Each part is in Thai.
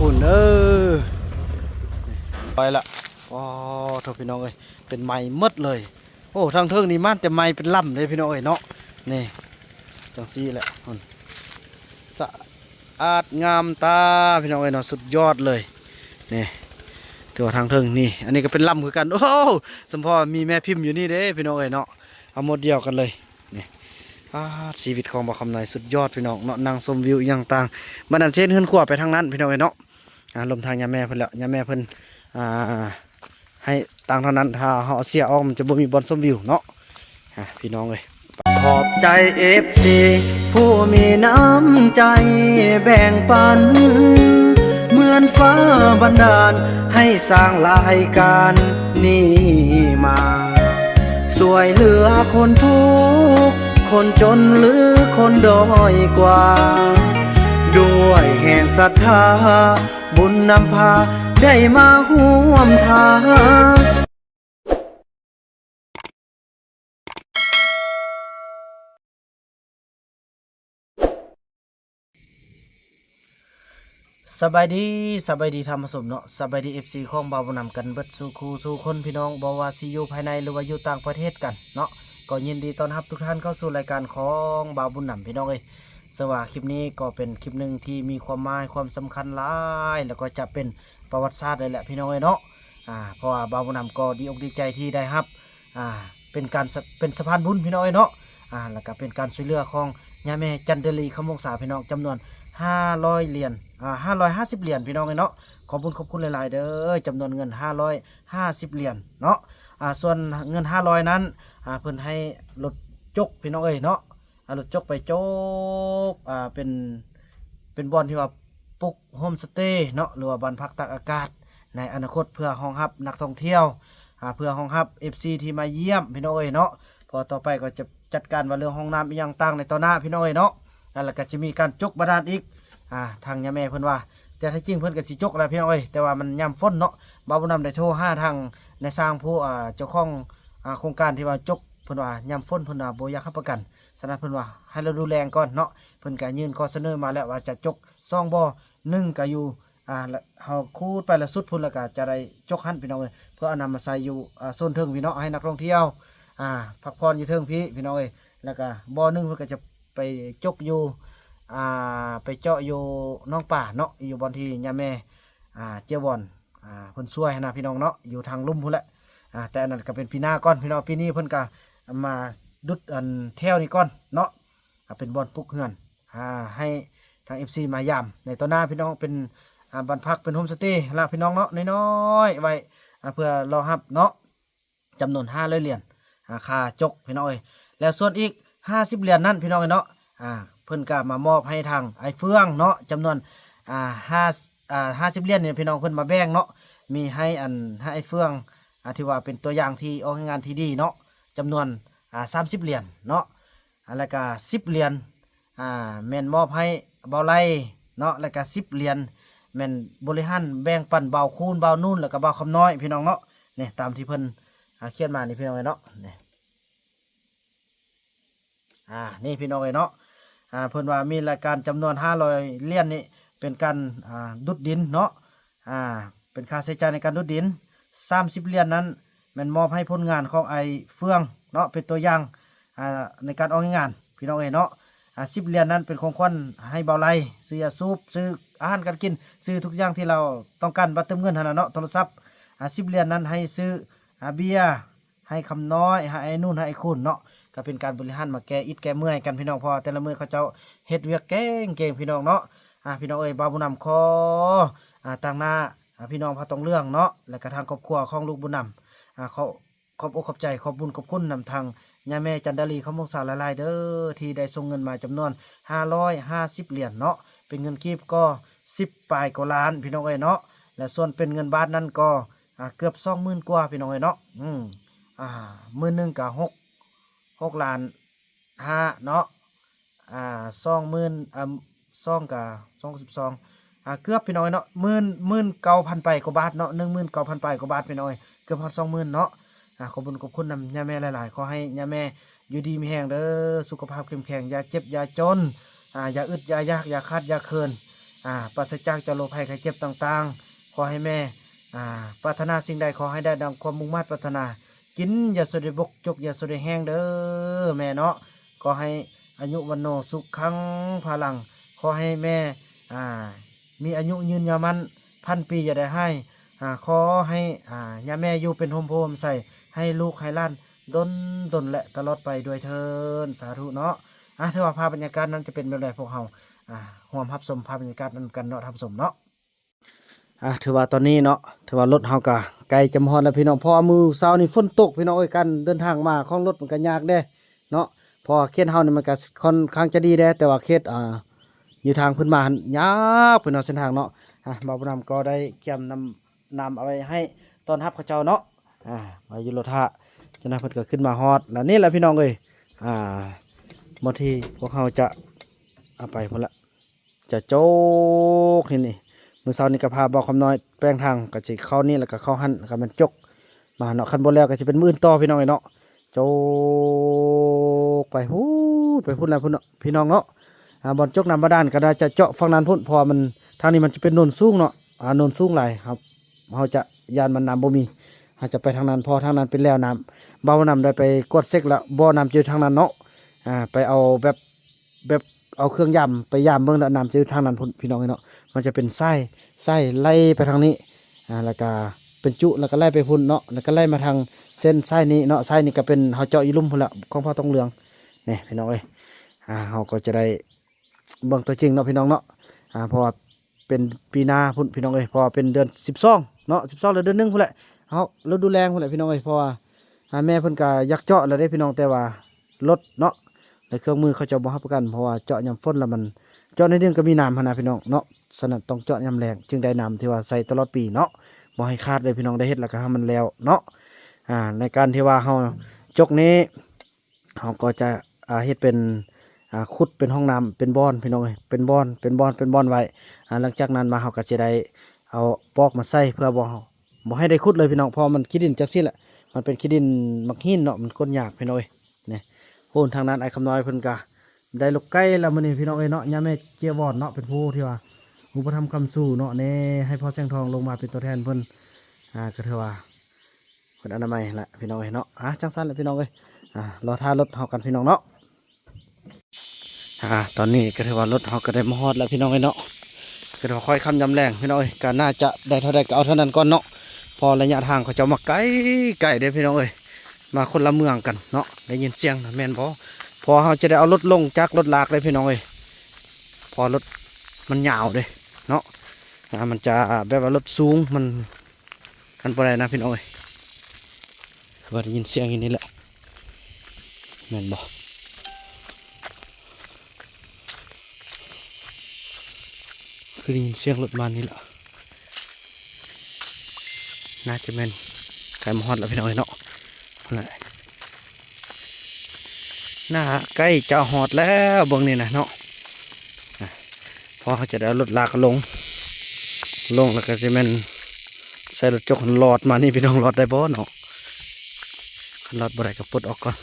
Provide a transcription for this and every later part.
พุ่นไปละอ๋อทุกพี่น้องเอ้ยเป็นไม้หมดเลยโอ้ทางเทิงนี่มันแต่ไม้เป็นลำเลยพี่น้องเอ้ยเนาะนี่จังซี่แหละสะอาดงามตาพี่น้องเอ้ยเนาะสุดยอดเลยนี่ตัวทางเทิงนี่อันนี้ก็เป็นลำคือกันโอ้สมพอมีแม่พิมพ์อยู่นี่เด้พี่น้องเอ้ยเนาะเอาหมดเดียวกันเลยนี่ชีวิตของบ่าวคำน้อยสุดยอดพี่น้องเนาะนั่งชมวิวอย่างต่างบันดาลเช่นขึ้นขวบไปทางนั้นพี่น้องเอ้ยเนาะลมทางยาแม่เพิ่นแล้วยาแม่เพิ่นให้ต่างเท่านั้นถ้าเขาเสียออกมันจะบ่มีบอลชมวิวเนาะพี่น้องเลยขอบใจเอฟซีผู้มีน้ำใจแบ่งปันเหมือนฟ้าบันดาลให้สร้างรายการนี้มาสวยเหลือคนทุกข์คนจนหรือคนด้อยกว่าด้วยแห่งศรัทธาบุญนำพาได้มาห่วมทางสบายดีธรรมสมเนาะสบายดีFCของบ่าวบุญนำกันเบิดสู่คู่สู่คนพี่น้องบ่ว่าสิอยู่ภายในหรือว่าอยู่ต่างประเทศกันเนาะก็ยินดีต้อนรับทุกท่านเข้าสู่รายการของบ่าวบุญนำพี่น้องเอ้ยสว่าคลิปนี้ก็เป็นคลิปหนึ่งที่มีความหมายความสำคัญหลายแล้วก็จะเป็นประวัติศาสตร์เลยแหละพี่น้องเอ้ยเนาะเพราะว่าบ่าวบุญนำก็ดีอกดีใจที่ได้รับเป็นการเป็นสะพานบุญพี่น้องเอ้ยเนาะแล้วก็เป็นการช่วยเหลือของย่าแม่จันเดลีคำวงศาพี่น้องจำนวน500 เหรียญ550 เหรียญพี่น้องเอ้ยเนาะขอบคุณหลายๆเด้อจำนวนเงิน550 เหรียญเนาะส่วนเงิน500นั้นเพิ่นให้รถจกพี่น้องเอ้ยเนาะรถจกไปจกเป็นบ่อนที่ว่าปลุกโฮมสเตย์เนาะหรือว่าบ้านพักตากอากาศในอนาคตเพื่อรองรับนักท่องเที่ยวเพื่อรองรับ FC ที่มาเยี่ยมพี่น้องเอ้ยเนาะพอต่อไปก็จะจัดการว่าเรื่องห้องน้ำอีกอย่างต่างในต่อหน้าพี่น้องเอ้ยเนาะแล้วก็จะมีการจกบาดาลอีกทางย่าแม่เพิ่นว่าแต่ถ้าจริงเพิ่นก็สิจกอะไรพี่น้องเอ้ยแต่ว่ามันย่ำฝนเนาะบ่าวบุญนำได้โทรหาทางในสร้างผู้เจ้าของโครงการที่ว่าจกเพิ่นว่าย่ำฝนเพิ่นว่าบ่อยากรับประกันฉะนั้นเพิ่นว่าให้เราดูแลก่อนเนาะเพิ่นก็ยื่นข้อเสนอมาแล้วว่าจะจก2บ่อ1ก็อยู่เฮาคูดไปละสุดพุ่นแล้วก็จะได้จกหันพี่น้องเอ้ยเพื่อเอานำมาใส่อยู่โซนเทิงพี่น้องให้นักท่องเที่ยวพักผ่อนอยู่เทิงพี่น้องเอ้ยแล้วก็บ่อ1เพิ่นก็จะไปจกอยู่ไปเจาะอยู่น้องป่าเนาะอยู่บอนที่ย่าแม่เจียวบอนเพิ่นช่วยนะพี่น้องเนาะอยู่ทางลุ่มพุ่นแหละแต่อันนั้นก็เป็นปีหน้าก่อนพี่น้องปีนี้เพิ่นก็มาดุดอันแถวนี้ก่อนเนาะเป็นบอนปลุกเฮือนให้ทาง FC มายามในต่อหน้าพี่น้องเป็นบ้านพักเป็นโฮมสเตย์ลาพี่น้องเนาะน้อยๆไว้เพื่อรอรับเนาะจำนวน500 เหรียญค่าจกพี่น้องเอ้ยแล้วส่วนอีก50 เหรียญนั่นพี่น้องเนาะเพิ่นก็มามอบให้ทางไอ้เฟืองเนาะจำนวน50 เหรียญเนี่ยพี่น้องเพิ่นมาแบ่งเนาะมีให้ให้ไอ้เฟืองที่ว่าเป็นตัวอย่างที่ออกงานที่ดีเนาะจำนวน30 เหรียญเนาะแล้วก็10 เหรียญแม่นมอบให้เบาไล่เนาะแล้วก็10 เหรียญแม่นบริหารแบ่งปันเบาคูณเบานุ่นแล้วก็เบาคำน้อยพี่น้องเนาะนี่ตามที่เพิ่นเขียนมานี่พี่น้องเนาะนี่นี่พี่น้องเนาะเพิ่นว่ามีรายการจำนวน500 เหรียญนี่เป็นการดุดดินเนาะเป็นค่าใช้จ่ายในการดุดดิน30 เหรียญนั้นแม่นมอบให้ผลงานของไอ้เฟืองเนาะเป็นตัวอย่างในการออกงานพี่น้องเนาะ10 เหรียญนั้นเป็นของขวัญให้เบาไล่ซื้อยาสูบซื้ออาหารการกินซื้อทุกอย่างที่เราต้องการบัตรเติมเงินหั่นน่ะเนาะโทรศัพท์10 เหรียญนั้นให้ซื้อเบียร์ให้คำน้อยให้ไอ้นู่นให้ไอ้คุณเนาะก็เป็นการบริหารมาแก้อิดแก้เมื่อยกันพี่น้องพอแต่ละมื้อเขาเจ้าเฮ็ดเวียกเก่งพี่น้องเนาะพี่น้องเอ้ยบ่าวบุญนำขอต่างหน้าพี่น้องพระตองเรื่องเนาะและก็ทางครอบครัวของลูกบุญนำขอบอกขอบใจขอบบุญขอบคุณนำทางย่าแม่จันดาลีคำวงศาหลายๆเด้อที่ได้ส่งเงินมาจำนวน550 เหรียญเนาะเป็นเงินกีบก็10 ปลายกว่าล้านพี่น้องเอ้ยเนาะและส่วนเป็นเงินบาทนั้นก็เกือบ20,000 กว่าพี่น้องเอ้ยเนาะมื้อนึงก็6 ล้าน5เนาะ20,000กับ22เกือบพี่น้อยเนาะ19,000 ไปกว่าบาทเนาะ19,000 ไปกว่าบาทพี่น้อยเกือบฮอด20,000เนาะขอบคุณนำย่าแม่หลายๆขอให้ย่าแม่อยู่ดีมีแรงเด้อสุขภาพเข้มแข็งอย่าเจ็บอย่าจนอย่าอึดอย่ายากอย่าขาดอย่าเคิน ปราศจากเจ้าโรคภัยไข้เจ็บต่างๆขอให้แม่ปรารถนาสิ่งใดขอให้ได้ดังความมุ่งมั่นปรารถนากินอย่าสุดบกจกอย่าสุดแห้งเด้อแม่เนาะขอให้อายุวันโนสุขขังพลังขอให้แม่มีอายุยืนยาวมัน1,000 ปีอย่าได้ให้ขอให้ย่าแม่อยู่เป็นโฮมโฮมใส่ให้ลูกให้หล้านดนและตลอดไปด้วยเทินสาธุเนาะถือว่าภาพบรรยากาศนั้นจะเป็นแบบไรพวกเราร่วมรับชมภาพบรรยากาศนั้นกันเนาะท่านผู้ชมเนาะถือว่าตอนนี้เนาะถือว่ารถเฮากะไกลจำฮอดแล้วพี่น้องเพราะว่ามื้อเช้านี่ฝนตกพี่น้องเอ้ยกันเดินทางมาของรถมันก็ยากเด้เนาะเพราะเขตเฮานี่มันก็ค่อนข้างจะดีเด้แต่ว่าเขตอยู่ทางพื้นบ้านยากพี่น้องเส้นทางเนาะบ่าวบุญนำก็ได้เกี่ยมนำเอาไว้ให้ต้อนรับเขาเจ้าเนาะมาอยู่รถท่าฉะนั้นเพิ่นก็ขึ้นมาฮอดแล้วนี่แหละพี่น้องเอ้ยบางทีพวกเขาจะเอาไปพุ่นละจะโจกนี่มื้อเช้านี่ก็พาบ่าวคำน้อยแป้งทางก็สิเข้านี่แล้วก็เข้าหั่นก็มันจกมาเนาะคันบ่แล้วก็สิเป็นมื้อต่อพี่น้องเอ้ยเนาะโจกไปพุ่นแล้วพุ่นเนาะพี่น้องเนาะบ่อนจกน้ำบาดาลก็ได้จะเจาะฝั่งนั้นพุ่นเพราะมันทางนี้มันจะเป็นโนนสูงเนาะโนนสูงหลายครับเฮาจะยานมันน้ำบ่มีเฮาจะไปทางนั้นพอทางนั้นเป็นแล้วน้ำบ่าวนำได้ไปกดเซ็กแล้วบ่อน้ำอยู่ทางนั้นเนาะไปเอาแบบเอาเครื่องยำไปยำเบิ่งแล้วน้ำจะอยู่ทางนั้นพุ่นพี่น้องเนาะมันจะเป็นไส้ไล่ไปทางนี้แล้วก็เป็นจุแล้วก็ไล่ไปพุ่นเนาะแล้วก็ไล่มาทางเส้นไส้นี้เนาะไส้นี้ก็เป็นเฮาเจาะอีลุ่มพุ่นละของพ่อต้องเหลืองนี่พี่น้องเอ้ยเฮาก็จะได้เบิ่งตัวจริงเนาะพี่น้องเนาะเพราะว่าเป็นปีหน้าพุ่นพี่น้องเอ้ยเพราะว่าเป็นเดือน12เนาะ12หรือเดือน1พุ่นแหละเฮาฤดูแล้งพุ่นแหละพี่น้องเอ้ยเพราะว่าแม่เพิ่นก็อยากเจาะแล้วเด้พี่น้องแต่ว่ารถเนาะในเครื่องมือเขาจะบ่รับประกันเพราะว่าเจาะยามฝนแล้วมันเจาะในเดือนก็มีน้ำหั่นน่ะพี่น้องเนาะฉะนั้นต้องเจาะยามแล้งจึงได้น้ำที่ว่าใส่ตลอดปีเนาะบ่ให้ขาดเลยพี่น้องได้เฮ็ดแล้วก็ให้มันแล้วเนาะในการที่ว่าเฮาจกนี้เฮาก็จะเฮ็ดเป็นขุดเป็นห้องน้ำเป็นบ่อนพี่น้องเอ้ยเป็นบ่อนไว้หลังจากนั้นมาเฮาก็จะได้เอาปอกมาใส่เพื่อบ่ให้ได้ขุดเลยพี่น้องเพราะมันขี้ดินจักซี่แหละมันเป็นขี้ดินมักหินเนาะมันก้นยากพี่น้องเอ้ยนี่โหนทางนั้นไอ้คำน้อยเพิ่นก็ได้ลูกไก่แล้วมื้อนี้พี่น้องเอ้ยเนาะย่าแม่เจียวบอนเนาะเป็นผู้ที่ว่าอุปถัมภ์คำสู่เนาะแน่ให้พ่อแสงทองลงมาเป็นตัวแทนเพิ่นก็ถือว่าเพิ่นอนามัยแหละพี่น้องเอ้ยเนาะจังซั่นแหละพี่น้องเอ้ยรอท่ารถเฮากันพี่น้องเนาะตอนนี้ก็ถือว่ารถเฮาก็ได้มาฮอดแล้วพี่น้องเอ้ยเนาะก็ถือว่าค่อยค่ำยำแรงพี่น้องเอ้ยก็น่าจะได้เท่าใดก็เอาเท่านั้นก่อนเนาะพอระยะทางเขาจะมาไกลเด้พี่น้องเอ้ยมาคนละเมืองกันเนาะได้ยินเสียงแม่นพอเขาจะได้เอารถลงจากรถลากเลยพี่น้องเอ้ยพอรถมันยาวเลยเนาะมันจะแบบว่ารถสูงมันกันบ่ได้นะพี่น้องเอ้ยคือว่าได้ยินเสียงอย่างนี้แหละแม่นบ่คือได้ยินเสียงรถมานี่แหละน่าจะแม่นไก่มอดแล้วพี่น้องเนาะน่าใกล้จะหอดแล้วเบื้องนี้นะเนาะพอเขาจะได้รถลากลงแล้วก็จะแม่นใส่รถจกหลอดมานี่พี่น้องหลอดได้บ่เนาะหลอดบ่ได้ก็ปลดออกก่อน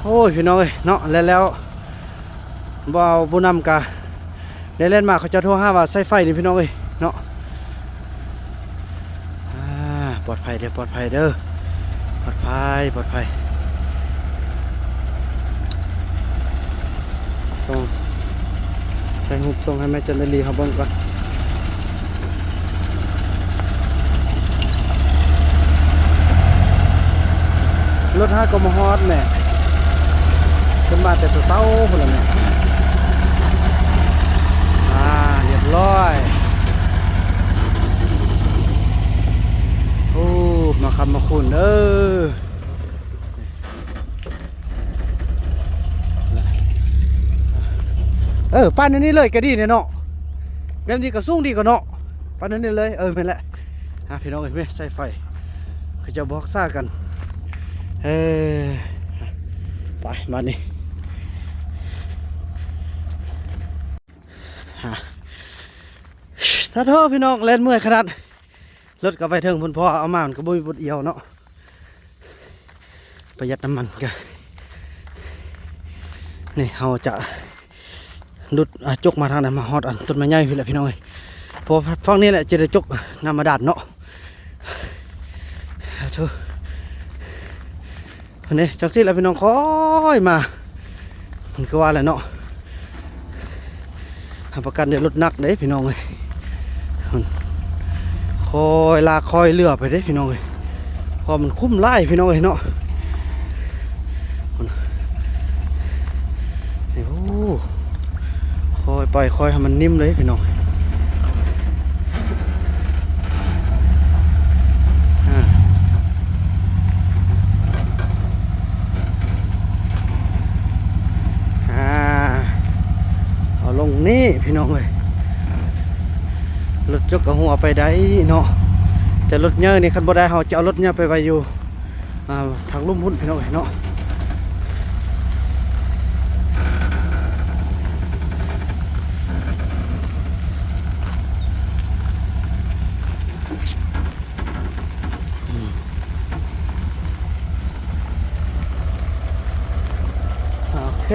โอ้ยพี่น้องเอ้ยเนาะแล้วบ่าวบุญนำกะได้เล่นมาเขาจะโทรหาว่าใส่ไฟนี่พี่น้องเอ้ยเนาะปลอดภัยเด้อปลอดภัยส่งใส่หุบส่งให้แม่จันทรีเขาเบิ่งก่อนรถห้าก็มาฮอดแม่ขึ้นมาแต่เช้าๆพุ่นละแม่เรียบร้อยมาคำมาคุณปั้นอันนี้เลยก็ดีเนี่ยเนาะแบบนี้ก็สูงดีก็เนาะปั้นอันนี้เลยเป็นแหละพี่น้องเอ้ยใส่ไฟเขาจะบอกซ่ากันไปมานี่ถ้าโทษพี่น้องเล่นเมื่อยขนาดรถกับไฟเทิงพุ่นพอเอามามันก็บ่มีบทเอียวเนาะประหยัดน้ำมันกันนี่เราจะ ดุดจกมาทางไหนมาฮอดอันต้นไม้ใหญ่พี่แหละพี่น้องเอ้ยพอฟังนี้แหละจะได้จกนำมาดัดเนาะเถอะอันนี้จังซี่แหละพี่น้องคอยมามันก็ว่าแหละเนาะประกันเดี๋ยวรถนักเด้พี่น้องเอ้ยคอยลาคอยเรือไปเด้พี่น้องเอ้ยพอมันคุ้มไล่พี่น้องเอ้ยเนาะโอ้คอยไปคอยให้มันนิ่มเลยพี่น้องเอาลงนี่พี่น้องเอ้ยรถจกกระหัวไปได้เนาะแต่รถเยอะนี่คันบ่ได้เขาจะเอารถเยอะไปไว้อยู่ทางลุ่มหุ้นพี่น้องเอ้ยเนาะโอเค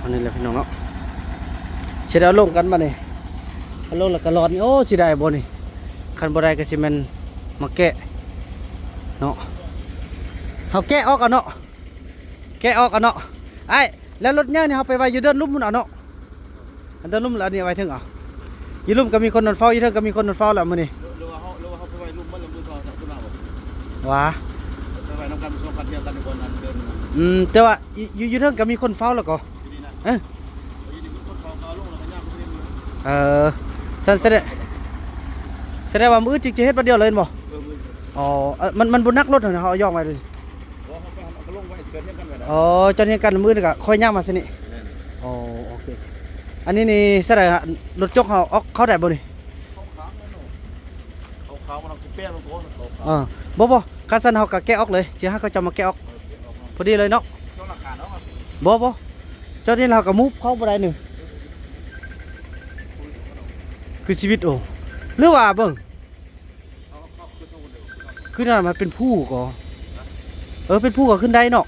อันนี้แหละพี่น้องเนาะเสียดายลงกันมาเนี่ยลงแล้วก็รอดนี่โอ้เสียดายบ่นี่คันบ่ได้ก็สิแม่นมาแกะเนาะเฮาแกะออกเอาเนาะแกะออกเอาเนาะไอ้แล้วรถเนี่ยนี่เฮาไปไว้อยู่เดินลุ่มพุ่นเอาเนาะอันเดินลุ่มแล้วอันนี้ไว้ถึงเอาอยู่ลุ่มก็มีคนนอนเฝ้าอยู่เทิงก็มีคนนอนเฝ้าแล้วมื้อนี้หรือว่าเขาไปไว้ลุ่มมันแล้วมือซอยจากตุลาบ่ว้าไปไว้นำกันส่งกันเที่ยวกันในบนนั้นเดินแต่ว่าอยู่เทิงก็มีคนเฝ้าแล้วก็ที่นี่นะเอ้ออยู่ดีคนเขาลงแล้วก็ย่างไปเรื่อยซั่นแสดงว่ามื้อจิกจะเฮ็ดบัดเดียวเลยบ่อ๋อมันบ่นักรถนะเฮาเอาย่องไว้เลยบ่เขาไปเอาก็ลงไว้เกิดเรื่องกันไว้แล้วอ๋อจนเฮ็ดกันมื้อนี่ก็ค่อยย่างมาซินี่อ๋อโอเคอันนี้นี่แสดงรถจกเฮาออกเข้าได้บ่นี่เขามันสิเปี้ยลงโตบ่คันซั่นเฮาก็แกะออกเลยสิหาเขาจะมาแกะออกพอดีเลยเนาะต้องราคาเนาะบ่เจ้านี่เราก็มุบเข้าบ่ได้นึงคือชีวิตโอ้หรือว่าเบิ่งคือนั่นมันเป็นผู้ก็เป็นผู้ก็ขึ้นได้เนาะ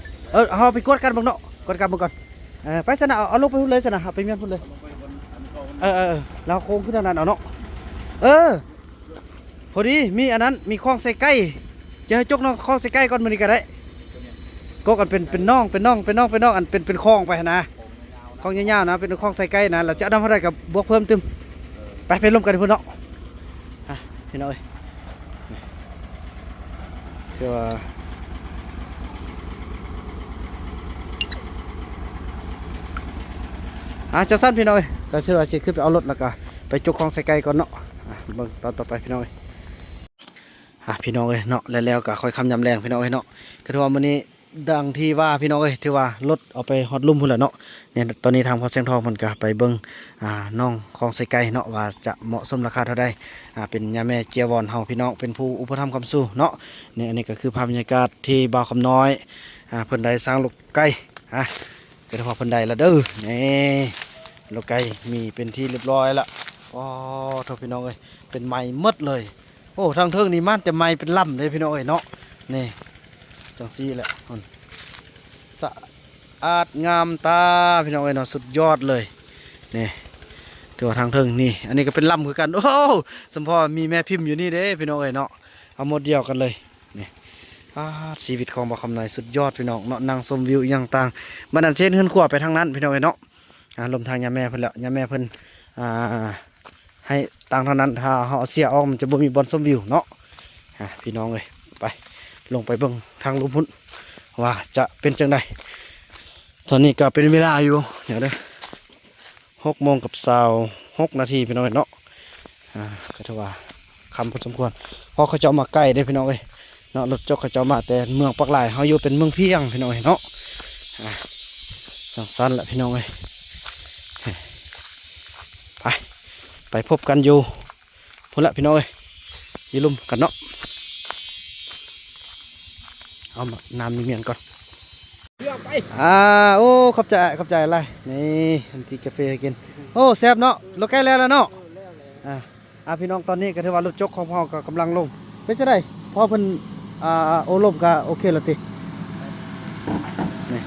เฮาไปกดกันเบิ่งเนาะกดกันเบิ่งก่อนไปซะนะเอาลงไปพุ่นเลยซะนะไปเมียนพุ่นเลยเราโค้งขึ้นนั่นเอาเนาะพอดีมีอันนั้นมีคลองใส่ไก่จะให้จกน้องคลองใส่ไก่ก่อนมื้อนี้ก็ได้ก็กันเป็นน้องอันเป็นคลองไปนะคลองยาวๆนะเป็นคลองใส่ไก่นะเราจะนำเท่าไรกับบวกเพิ่มตึมไปร่วมกันพุ่นเนาะพี่น้อยเดี๋ยวจะสั้นพี่น้อยจะเชื่อว่าจะขึ้นไปเอารถแล้วก็ไปจกคลองใส่ไก่ก่อนเนาะเบิ่งตอนต่อไปพี่น้อยพี่น้องเอ้ยเนาะแล้วก็ค่อยคำยำแรงพี่น้องเอ้ยเนาะก็ถือว่ามื้อนี้ดังที่ว่าพี่น้องเอ้ยที่ว่ารถเอาไปฮอดลุ่มพุ่นแหละเนาะเนี่ยตอนนี้ทางพอแสงทองมันก็ไปเบิ่งน้องคลองใส่ไก่เนาะว่าจะเหมาะสมราคาเท่าใดเป็นยาแม่เจียวอนเฮาพี่น้องเป็นผู้อุปถัมภ์คำสู้เนาะเนี่ยอันนี้ก็คือภาพบรรยากาศที่บ่าวคำน้อยเพิ่นได้สร้างลูกไก่ก็ถือว่าเพิ่นได้แล้วเด้อนี่ลูกไก่มีเป็นที่เรียบร้อยละอ๋อโทษพี่น้องเอ้ยเป็นไม้หมดเลยโอ้ทางเทิงนี่มันแต่ไม้เป็นลำเลยพี่น้องเอ้ยเนาะนี่จังซี่แหละสะอาดงามตาพี่น้องเอ้ยเนาะสุดยอดเลยนี่ถือว่าทางเทิงนี่อันนี้ก็เป็นลำคือกันโอ้สมพอมีแม่พิมพ์อยู่นี่เด้พี่น้องเอ้ยเนาะเอาหมดเดียวกันเลยนี่ชีวิตของบ่าวคำน้อยสุดยอดพี่น้องเนาะนั่งชมวิวอย่างต่างมันอันเช่นขึ้นขั้วไปทางนั้นพี่น้องเอ้ยเนาะลมทางยาแม่เพิ่นแล้วยาแม่เพิ่นให้ต่างเท่านั้นถ้าเขาเสียออกมันจะบ่มีบอลชมวิวเนาะพี่น้องเลยไปลงไปเบิ่งทางลุ่มพุ่นว่าจะเป็นจังไดตอนนี้ก็เป็นเวลาอยู่เดี๋ยวเด้อ6:26 นาทีพี่น้องเนาะก็ถือว่าคำพอสมควรพอเขาจะมาใกล้ได้พี่น้องเลยเนาะรถจกเขาจะมาแต่เมืองปักหลายเขาอยู่เป็นเมืองเพียงพี่น้องเนาะสั้นๆแหละพี่น้องเลยไปพบกันอยู่พุ่นละพี่น้องเอ้ยยืลุ่มกันเนาะเอาน้ำมีเมียนก่อนโอ้ขอบใจอะไรนี่อันที่กาแฟกินโอ้แซ่บเนาะเราใกล้แล้วเนาะ พี่น้องตอนนี้ก็ถือว่ารถจกของพ่อก็กำลังลงเป็นจังได๋พ่อเพิ่นโอลมก็โอเคแล้วตินี่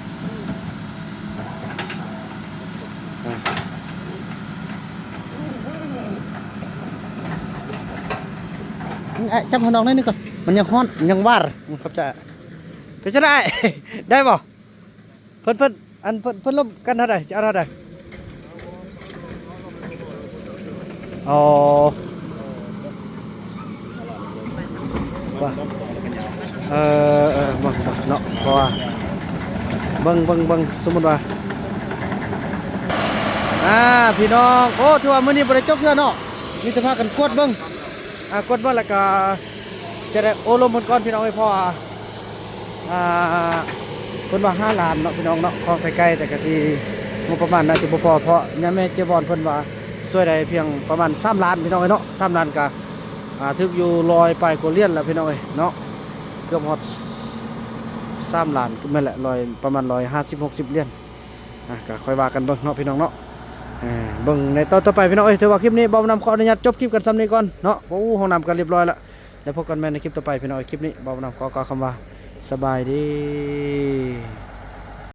จับหัวน้องหน่อยนึงก่อนมันยังฮ้อนยังวาดครับจะเป็นจังได๋ ได้บ่เพิ่นอันเพิ่นลมกันเท่าใดจะเอาเท่าใดอ๋อว่าเบิ่งเนาะเพราะว่าเบิ่งสมมุติว่าพี่น้องโอ้ถือว่ามื้อนี้บ่ได้จบเทื่อเนาะมีสภาพกันกดเบิ่งกดเบิ่งแล้วก็จะได้โอ้ลมเพิ่นก่อนพี่น้องเอ้ยเพราะว่าเพิ่นว่า5ล้านเนาะพี่น้องเนาะของใส่ไก่แต่ก็สิงบประมาณน่าจะบ่พอเพราะยามแม่เจบอนเพิ่นว่าช่วยได้เพียงประมาณ3ล้านพี่น้องเอ้ยเนาะ3ล้านก็ถึกอยู่100ปลายกว่าเหรียญแล้วพี่น้องเอ้ยเนาะเกือบฮอด3ล้านก็แม่นแหละประมาณ150-60เหรียญก็ค่อยว่ากันเบิ่งเนาะพี่น้องเนาะเบิ่งในตอนต่อไปพี่น้องเอ้ยถือว่าคลิปนี้บ่าวนำขออนุญาตจบคลิปกันซ้ำนี้ก่อนเนาะโอ้ห้องน้ำกันเรียบร้อยแล้วแล้วพบกันใหม่ในคลิปต่อไปพี่น้องเอ้ยคลิปนี้บ่าวนำขอกล่าวคำว่าสบายดี